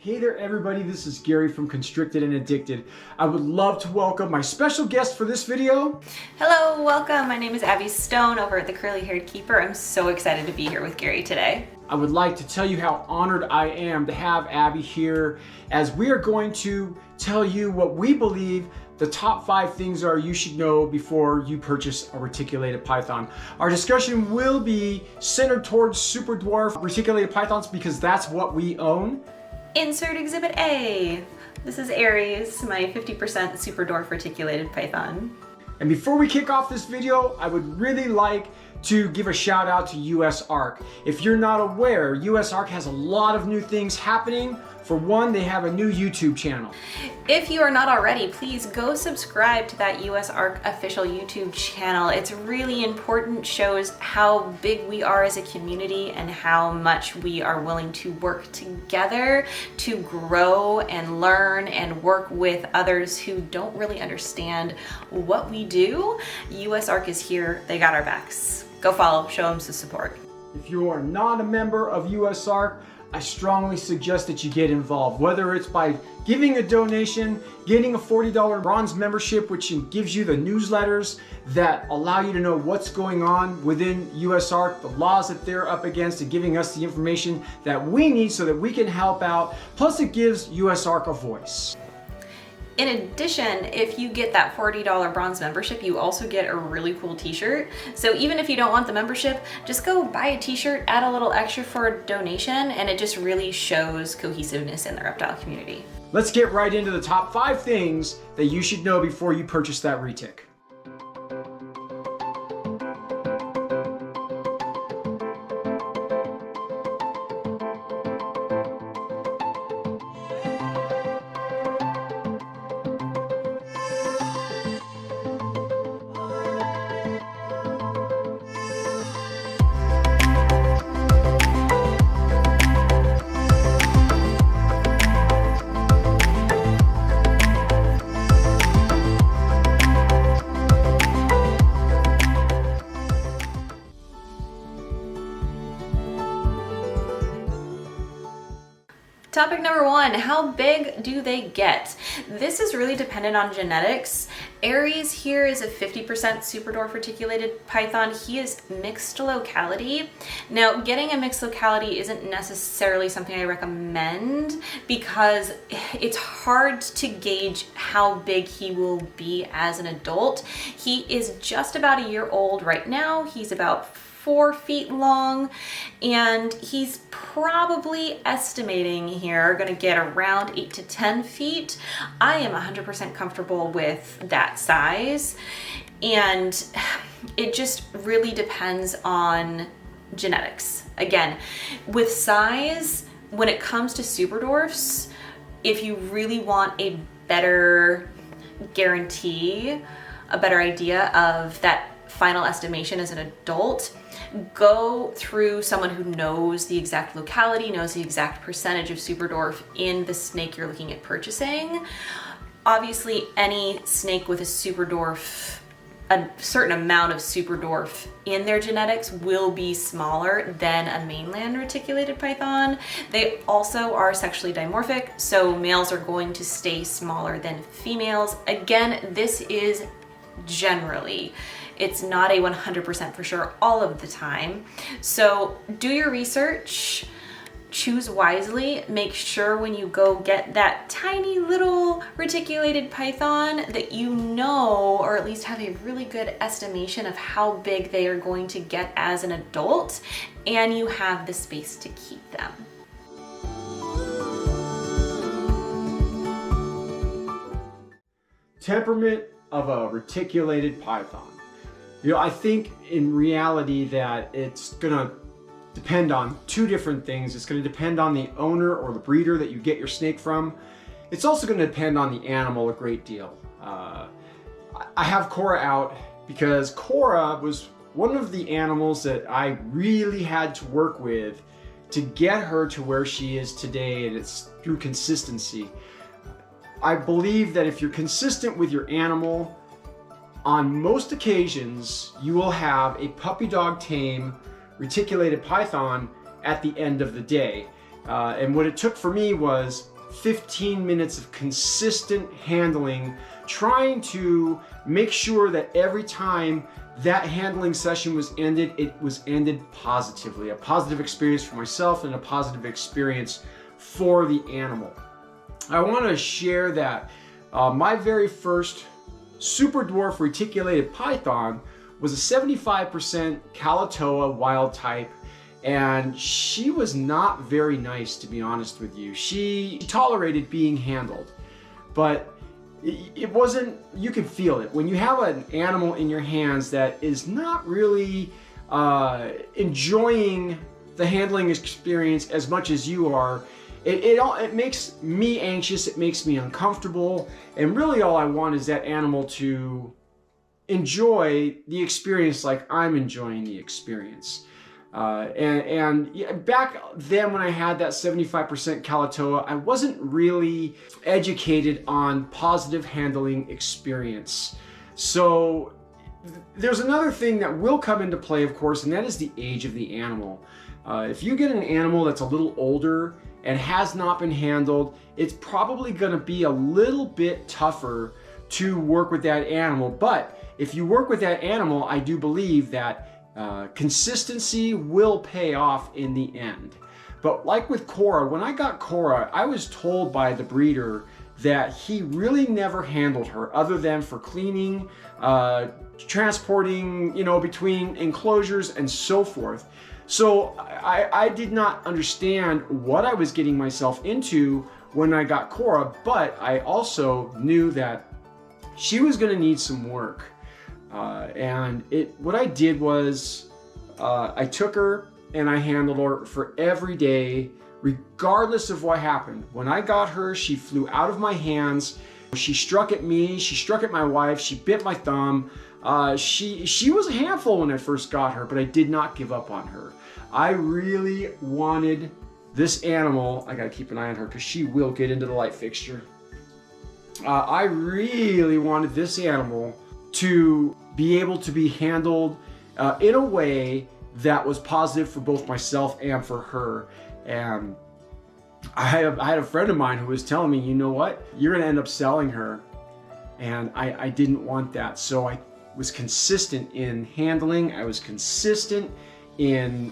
Hey there everybody, this is Gary from Constricted and Addicted. I would love to welcome my special guest for this video. Hello, welcome. My name is Abby Stone over at the Curly Haired Keeper. I'm so excited to be here with Gary today. I would like to tell you how honored I am to have Abby here, as we are going to tell you what we believe the top 5 things are you should know before you purchase a reticulated python. Our discussion will be centered towards super dwarf reticulated pythons because that's what we own. Insert Exhibit A. This is Aries, my 50% super dwarf reticulated python. And before we kick off this video, I would really like to give a shout out to US Arc. If you're not aware, US Arc has a lot of new things happening. For one, they have a new YouTube channel. If you are not already, please go subscribe to that US Arc official YouTube channel. It's really important, shows how big we are as a community and how much we are willing to work together to grow and learn and work with others who don't really understand what we do. US Arc is here, they got our backs. Go follow, show them some support. If you are not a member of US Arc, I strongly suggest that you get involved, whether it's by giving a donation, getting a $40 bronze membership, which gives you the newsletters that allow you to know what's going on within US Arc, the laws that they're up against, and giving us the information that we need so that we can help out. Plus it gives US Arc a voice. In addition, if you get that $40 bronze membership, you also get a really cool t-shirt. So even if you don't want the membership, just go buy a t-shirt, add a little extra for a donation, and it just really shows cohesiveness in the reptile community. Let's get right into the top 5 things that you should know before you purchase that retic. Topic number 1, how big do they get? This is really dependent on genetics. Aries here is a 50% super dwarf reticulated python. He is mixed locality. Now, getting a mixed locality isn't necessarily something I recommend because it's hard to gauge how big he will be as an adult. He is just about a year old right now. He's about 4 feet long, and he's probably estimating here going to get around 8 to 10 feet. I am 100% comfortable with that size, and it just really depends on genetics. Again, with size, when it comes to super dwarfs, if you really want a better guarantee, a better idea of that final estimation as an adult, go through someone who knows the exact locality, knows the exact percentage of super dwarf in the snake you're looking at purchasing. Obviously, any snake with a super dwarf, a certain amount of super dwarf in their genetics will be smaller than a mainland reticulated python. They also are sexually dimorphic, so males are going to stay smaller than females. Again, this is generally. It's not a 100% for sure all of the time. So do your research, choose wisely, make sure when you go get that tiny little reticulated python that you know, or at least have a really good estimation of how big they are going to get as an adult, and you have the space to keep them. Temperament of a reticulated python. You know, I think in reality that it's gonna depend on 2 different things. It's gonna depend on the owner or the breeder that you get your snake from. It's also gonna depend on the animal a great deal. I have Cora out because Cora was one of the animals that I really had to work with to get her to where she is today, and it's through consistency. I believe that if you're consistent with your animal, on most occasions, you will have a puppy dog tame reticulated python at the end of the day. And what it took for me was 15 minutes of consistent handling, trying to make sure that every time that handling session was ended, it was ended positively. A positive experience for myself and a positive experience for the animal. I want to share that my very first super dwarf reticulated python was a 75% Kalatoa wild type, and she was not very nice, to be honest with you. She tolerated being handled, but it wasn't, you can feel it. When you have an animal in your hands that is not really enjoying the handling experience as much as you are, it makes me anxious, it makes me uncomfortable, and really all I want is that animal to enjoy the experience like I'm enjoying the experience. And back then when I had that 75% Kalatoa, I wasn't really educated on positive handling experience. So there's another thing that will come into play, of course, and that is the age of the animal. If you get an animal that's a little older and has not been handled, it's probably going to be a little bit tougher to work with that animal. But if you work with that animal, I do believe that consistency will pay off in the end. But like with Cora, when I got Cora, I was told by the breeder that he really never handled her other than for cleaning, transporting, between enclosures and so forth. So I did not understand what I was getting myself into when I got Cora, but I also knew that she was going to need some work. What I did was I took her and I handled her for every day, regardless of what happened. When I got her, she flew out of my hands. She struck at me, she struck at my wife, she bit my thumb. She was a handful when I first got her, but I did not give up on her. I really wanted this animal. I gotta keep an eye on her because she will get into the light fixture. I really wanted this animal to be able to be handled in a way that was positive for both myself and for her. And I had a friend of mine who was telling me, you know what, you're gonna end up selling her. And I didn't want that. So I was consistent in handling. I was consistent in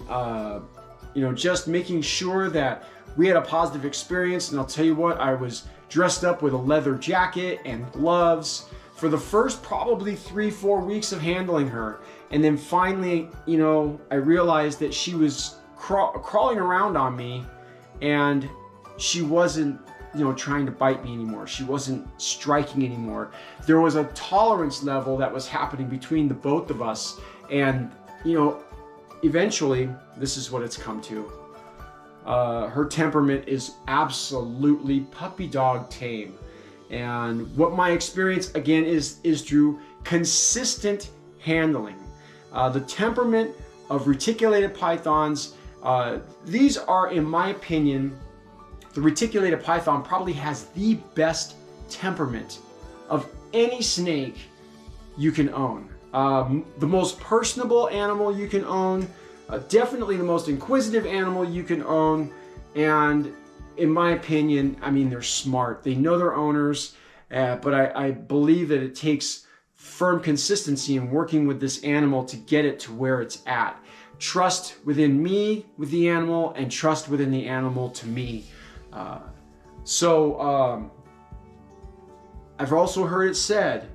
just making sure that we had a positive experience. And I'll tell you what, I was dressed up with a leather jacket and gloves for the first probably 3-4 weeks of handling her. And then finally, I realized that she was crawling around on me, and she wasn't, trying to bite me anymore. She wasn't striking anymore. There was a tolerance level that was happening between the both of us. And, eventually, this is what it's come to. Her temperament is absolutely puppy dog tame. And what my experience, again, is through consistent handling. The temperament of reticulated pythons, these are, in my opinion, the reticulated python probably has the best temperament of any snake you can own. The most personable animal you can own, definitely the most inquisitive animal you can own, and in my opinion, they're smart. They know their owners, but I believe that it takes firm consistency in working with this animal to get it to where it's at. Trust within me with the animal, and trust within the animal to me. I've also heard it said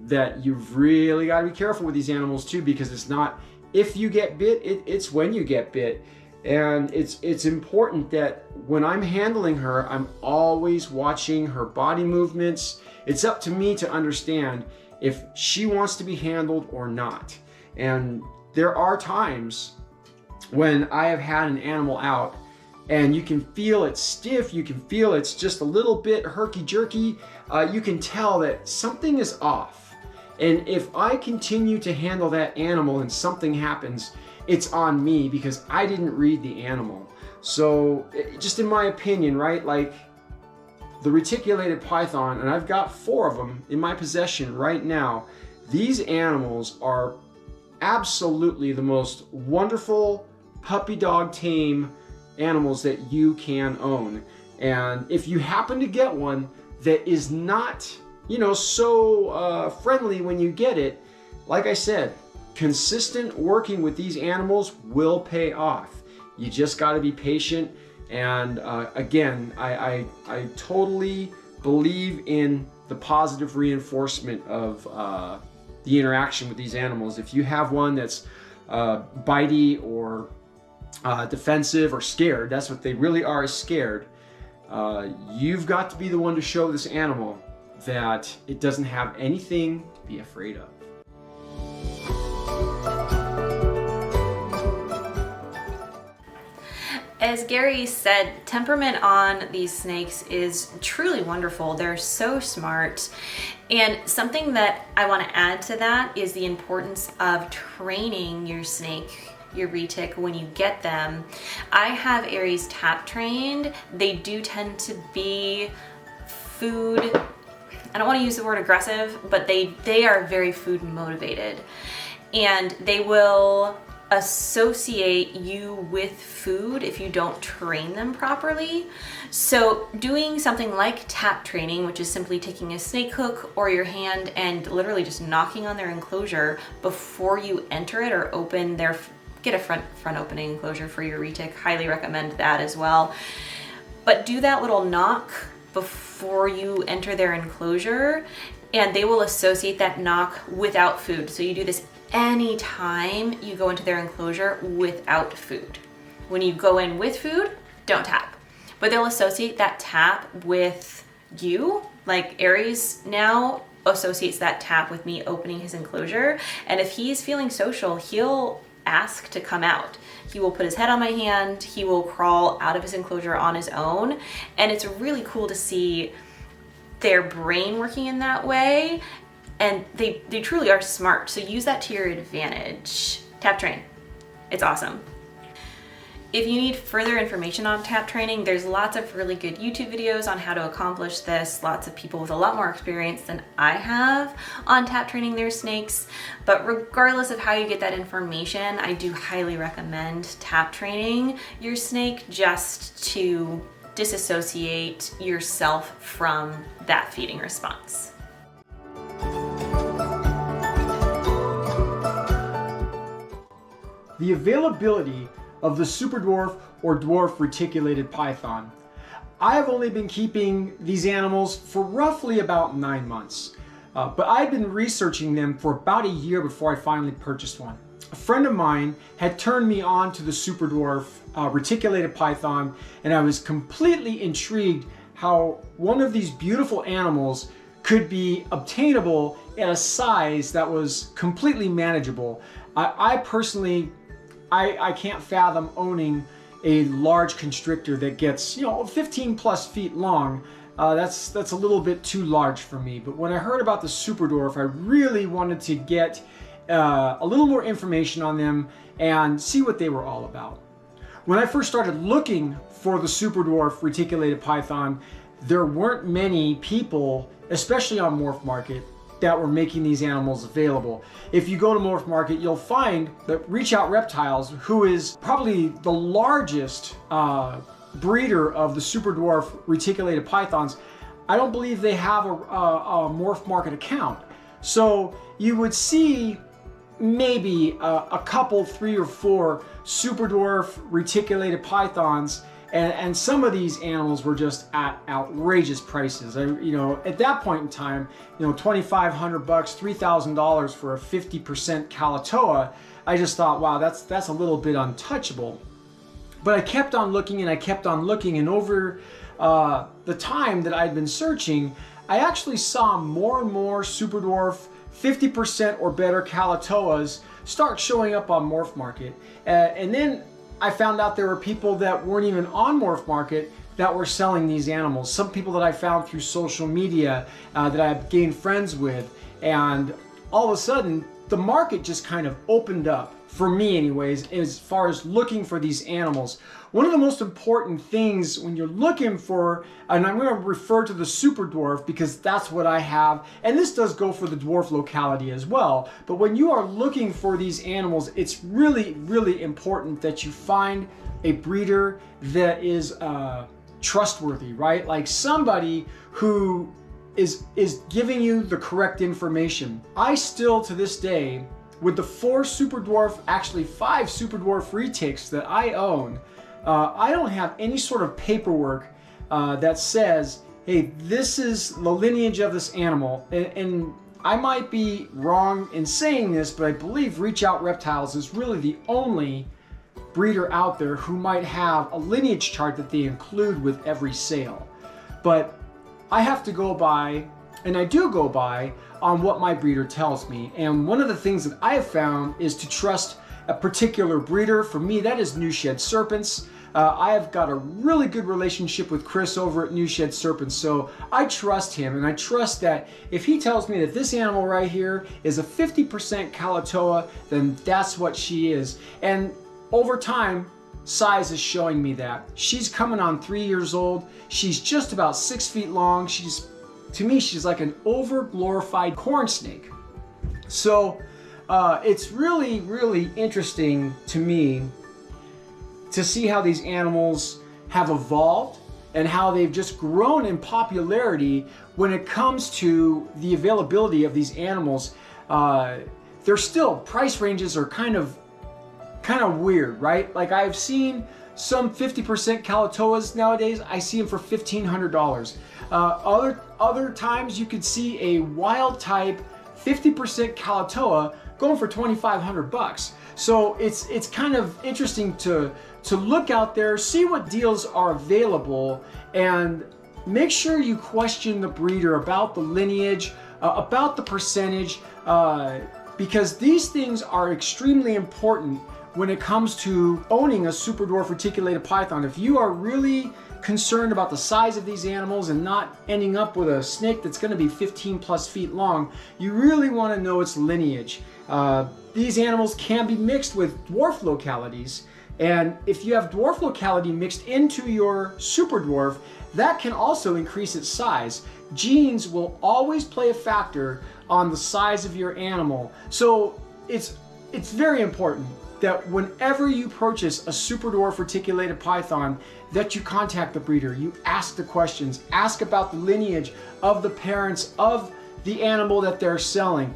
that you've really got to be careful with these animals too, because it's not if you get bit, it's when you get bit. And it's important that when I'm handling her, I'm always watching her body movements. It's up to me to understand if she wants to be handled or not. And there are times when I have had an animal out and you can feel it's stiff, you can feel it's just a little bit herky-jerky. You can tell that something is off. And if I continue to handle that animal and something happens, it's on me because I didn't read the animal. So just in my opinion, right, like the reticulated python, and I've got 4 of them in my possession right now, these animals are absolutely the most wonderful puppy dog tame animals that you can own. And if you happen to get one that is not, you know, so friendly when you get it, like I said, consistent working with these animals will pay off. You just got to be patient. And again, I totally believe in the positive reinforcement of the interaction with these animals. If you have one that's bitey or defensive or scared, that's what they really are, is scared, you've got to be the one to show this animal that it doesn't have anything to be afraid of. As Gary said, temperament on these snakes is truly wonderful. They're so smart. And something that I want to add to that is the importance of training your snake, your retic, when you get them. I have Aries tap trained. They do tend to be food, I don't want to use the word aggressive, but they are very food motivated. And they will associate you with food if you don't train them properly. So doing something like tap training, which is simply taking a snake hook or your hand and literally just knocking on their enclosure before you enter it or open their, get a front opening enclosure for your retic. Highly recommend that as well. But do that little knock before you enter their enclosure and they will associate that knock without food. So you do this anytime you go into their enclosure without food. When you go in with food, don't tap. But they'll associate that tap with you. Like Aries now associates that tap with me opening his enclosure. And if he's feeling social, he'll ask to come out. He will put his head on my hand. He will crawl out of his enclosure on his own. And it's really cool to see their brain working in that way. And they truly are smart. So use that to your advantage. Tap train. It's awesome. If you need further information on tap training, there's lots of really good YouTube videos on how to accomplish this. Lots of people with a lot more experience than I have on tap training their snakes. But regardless of how you get that information, I do highly recommend tap training your snake just to disassociate yourself from that feeding response. The availability of the super dwarf or dwarf reticulated python. I have only been keeping these animals for roughly about 9 months, but I'd been researching them for about a year before I finally purchased one. A friend of mine had turned me on to the super dwarf reticulated python, and I was completely intrigued how one of these beautiful animals could be obtainable at a size that was completely manageable. I personally, I can't fathom owning a large constrictor that gets, 15 plus feet long. That's a little bit too large for me. But when I heard about the super dwarf, I really wanted to get a little more information on them and see what they were all about. When I first started looking for the super dwarf reticulated python, there weren't many people, especially on Morph Market, that were making these animals available. If you go to Morph Market, you'll find that Reach Out Reptiles, who is probably the largest breeder of the super dwarf reticulated pythons, I don't believe they have a Morph Market account. So you would see maybe a couple, 3 or 4 super dwarf reticulated pythons, and some of these animals were just at outrageous prices. At that point in time, $2,500, $3,000 for a 50% Kalatoa. I just thought, wow, that's a little bit untouchable. But I kept on looking and I kept on looking, and over the time that I'd been searching, I actually saw more and more super dwarf 50% or better Kalatoas start showing up on Morph Market, and then I found out there were people that weren't even on Morph Market that were selling these animals. Some people that I found through social media that I've gained friends with, and all of a sudden the market just kind of opened up, for me anyways, as far as looking for these animals. One of the most important things when you're looking for, and I'm going to refer to the super dwarf because that's what I have, and this does go for the dwarf locality as well, but when you are looking for these animals, it's really, really important that you find a breeder that is trustworthy, right? Like somebody who is giving you the correct information. I still, to this day, with the 4 super dwarf, actually 5 super dwarf retics that I own, I don't have any sort of paperwork that says, hey, this is the lineage of this animal. And I might be wrong in saying this, but I believe Reach Out Reptiles is really the only breeder out there who might have a lineage chart that they include with every sale. But I have to go by, and I do go by, on what my breeder tells me. And one of the things that I have found is to trust a particular breeder. For me, that is New Shed Serpents. I have got a really good relationship with Chris over at New Shed Serpents, so I trust him, and I trust that if he tells me that this animal right here is a 50% Kalatoa, then that's what she is. And over time, size is showing me that. She's coming on 3 years old. She's just about 6 feet long. To me, she's like an over-glorified corn snake. So it's really, really interesting to me to see how these animals have evolved and how they've just grown in popularity when it comes to the availability of these animals. They're still, price ranges are kind of weird, right? Like I've seen some 50% Kalatoas nowadays. I see them for $1,500. Other times you could see a wild type 50% Kalatoa going for $2,500. So it's kind of interesting to look out there, see what deals are available, and make sure you question the breeder about the lineage, about the percentage, because these things are extremely important when it comes to owning a super dwarf reticulated python. If you are really concerned about the size of these animals and not ending up with a snake that's going to be 15 plus feet long, you really want to know its lineage. These animals can be mixed with dwarf localities, and if you have dwarf locality mixed into your super dwarf, that can also increase its size. Genes will always play a factor on the size of your animal. So it's very important that whenever you purchase a super dwarf reticulated python, that you contact the breeder, you ask the questions, ask about the lineage of the parents of the animal that they're selling.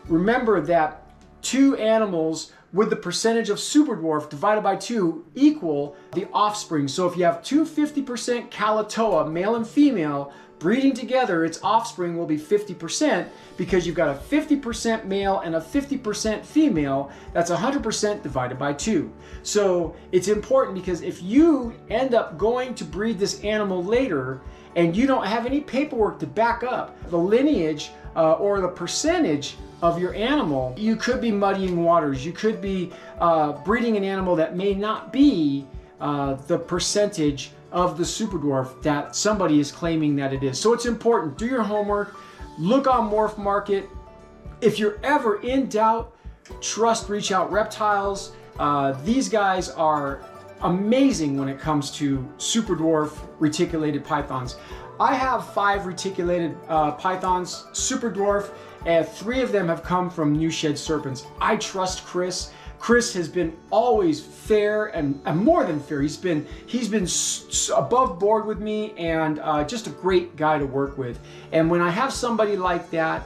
Remember that 2 animals with the percentage of super dwarf divided by 2 equal the offspring. So if you have 2 50% Kalatoa, male and female, breeding together, its offspring will be 50% because you've got a 50% male and a 50% female. That's 100% divided by 2. So it's important because if you end up going to breed this animal later and you don't have any paperwork to back up the lineage or the percentage of your animal, you could be muddying waters. You could be breeding an animal that may not be the percentage of the super dwarf that somebody is claiming that it is. So it's important. Do your homework. Look on Morph Market. If you're ever in doubt, trust Reach Out Reptiles. These guys are amazing when it comes to super dwarf reticulated pythons. I have 5 reticulated pythons, super dwarf, and 3 of them have come from New Shed Serpents. I trust Chris. Chris has been always fair and more than fair. He's been above board with me and just a great guy to work with. And when I have somebody like that,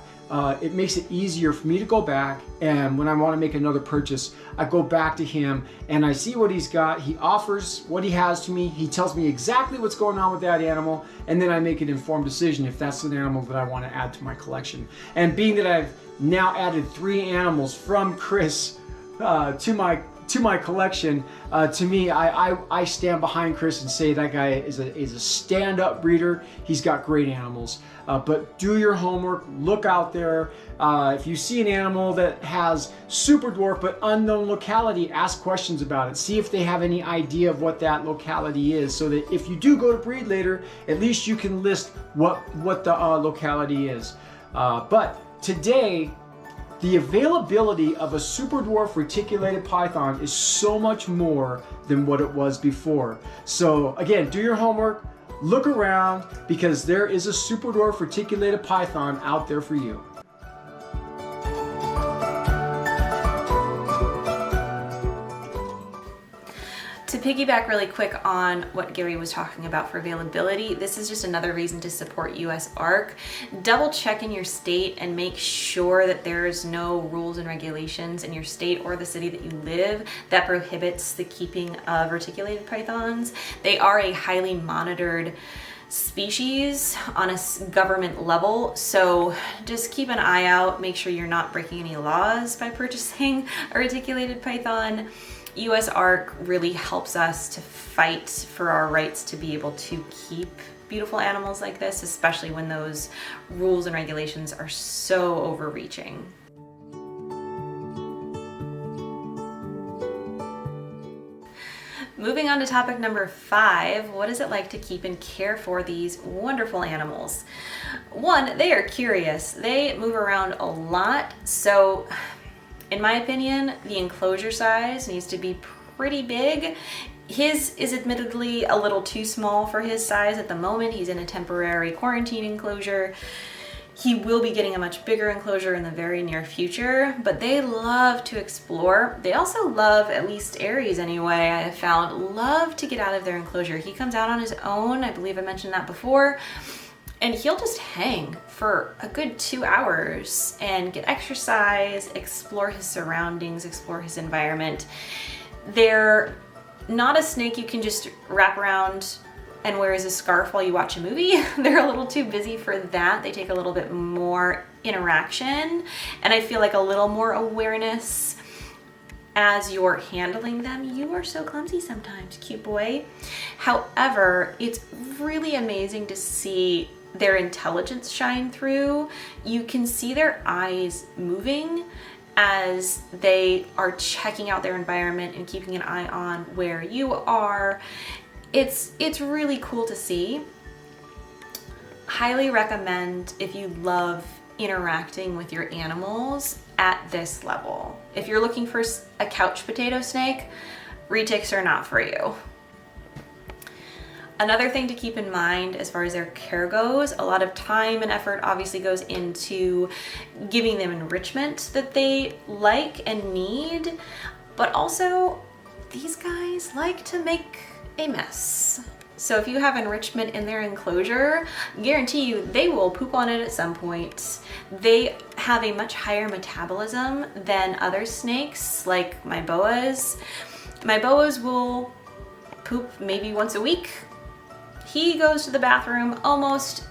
it makes it easier for me to go back, and when I want to make another purchase, I go back to him and I see what he's got. He offers what he has to me. He tells me exactly what's going on with that animal, and then I make an informed decision if that's an animal that I want to add to my collection. And being that I've now added 3 animals from Chris to my collection, to me, I stand behind Chris and say that guy is a stand-up breeder. He's got great animals. But do your homework, look out there. If you see an animal that has super dwarf but unknown locality, ask questions about it. See if they have any idea of what that locality is, so that if you do go to breed later, at least you can list what the locality is. But today, the availability of a super dwarf reticulated python is so much more than what it was before. So again, do your homework, look around, because there is a super dwarf reticulated python out there for you. To piggyback really quick on what Gary was talking about for availability, this is just another reason to support US ARC. Double check in your state and make sure that there's no rules and regulations in your state or the city that you live that prohibits the keeping of reticulated pythons. They are a highly monitored species on a government level, so just keep an eye out, make sure you're not breaking any laws by purchasing a reticulated python. US ARC really helps us to fight for our rights to be able to keep beautiful animals like this, especially when those rules and regulations are so overreaching. Moving on to topic number 5, what is it like to keep and care for these wonderful animals? One, they are curious. They move around a lot, so in my opinion, the enclosure size needs to be pretty big. His is admittedly a little too small for his size at the moment. He's in a temporary quarantine enclosure. He will be getting a much bigger enclosure in the very near future, but they love to explore. They also love, at least Aries anyway, I have found, love to get out of their enclosure. He comes out on his own, I believe I mentioned that before, and he'll just hang for a good 2 hours and get exercise, explore his surroundings, explore his environment. They're not a snake you can just wrap around and wear as a scarf while you watch a movie. They're a little too busy for that. They take a little bit more interaction, and I feel like a little more awareness as you're handling them. You are so clumsy sometimes, cute boy. However, it's really amazing to see their intelligence shine through. You can see their eyes moving as they are checking out their environment and keeping an eye on where you are. It's really cool to see. Highly recommend if you love interacting with your animals at this level. If you're looking for a couch potato snake, Retics are not for you. Another thing to keep in mind as far as their care goes, a lot of time and effort obviously goes into giving them enrichment that they like and need, but also these guys like to make a mess. So if you have enrichment in their enclosure, guarantee you they will poop on it at some point. They have a much higher metabolism than other snakes, like my boas. My boas will poop maybe once a week. He goes to the bathroom almost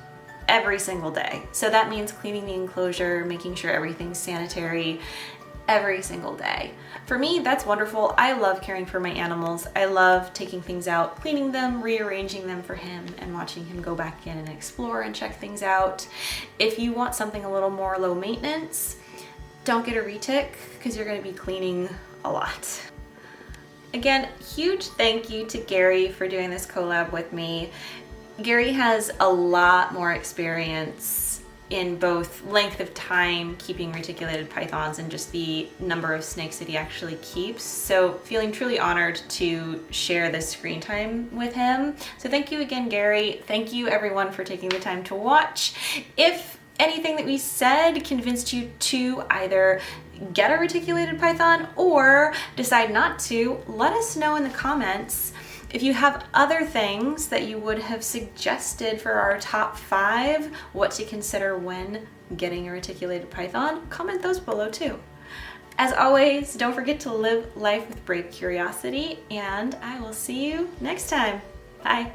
every single day. So that means cleaning the enclosure, making sure everything's sanitary every single day. For me, that's wonderful. I love caring for my animals. I love taking things out, cleaning them, rearranging them for him, and watching him go back in and explore and check things out. If you want something a little more low maintenance, don't get a retic because you're going to be cleaning a lot. Again, huge thank you to Gary for doing this collab with me. Gary has a lot more experience in both length of time keeping reticulated pythons and just the number of snakes that he actually keeps. So feeling truly honored to share this screen time with him. So thank you again, Gary. Thank you everyone for taking the time to watch. If anything that we said convinced you to either get a reticulated python or decide not to, let us know in the comments. If you have other things that you would have suggested for our top 5, what to consider when getting a reticulated python, comment those below too. As always, don't forget to live life with brave curiosity, and I will see you next time. Bye.